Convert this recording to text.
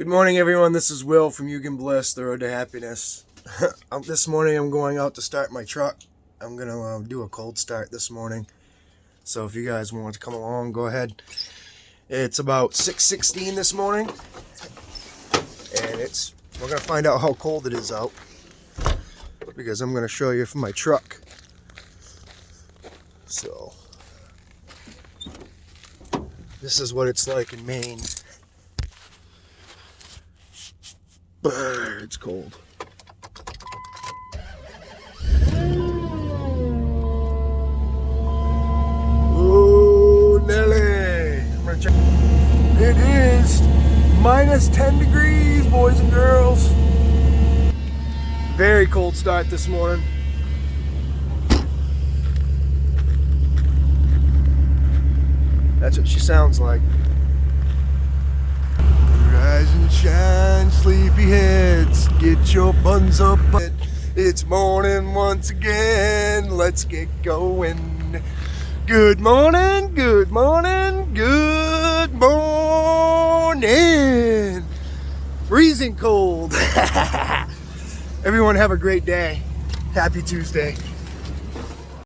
Good morning, everyone. This is Will from You Can Bliss, the road to happiness. This morning I'm going out to start my truck. I'm going to do a cold start this morning. So if you guys want to come along, go ahead. It's about 6:16 this morning. And we're going to find out how cold it is out, because I'm going to show you from my truck. So this is what it's like in Maine. It's cold. Oh, Nelly! I'm gonna check. It is minus 10 degrees, boys and girls. Very cold start this morning. That's what she sounds like. Rise and shine, sleepy heads, get your buns up. It's morning once again, let's get going. Good morning, good morning, good morning. Freezing cold. Everyone have a great day. Happy Tuesday.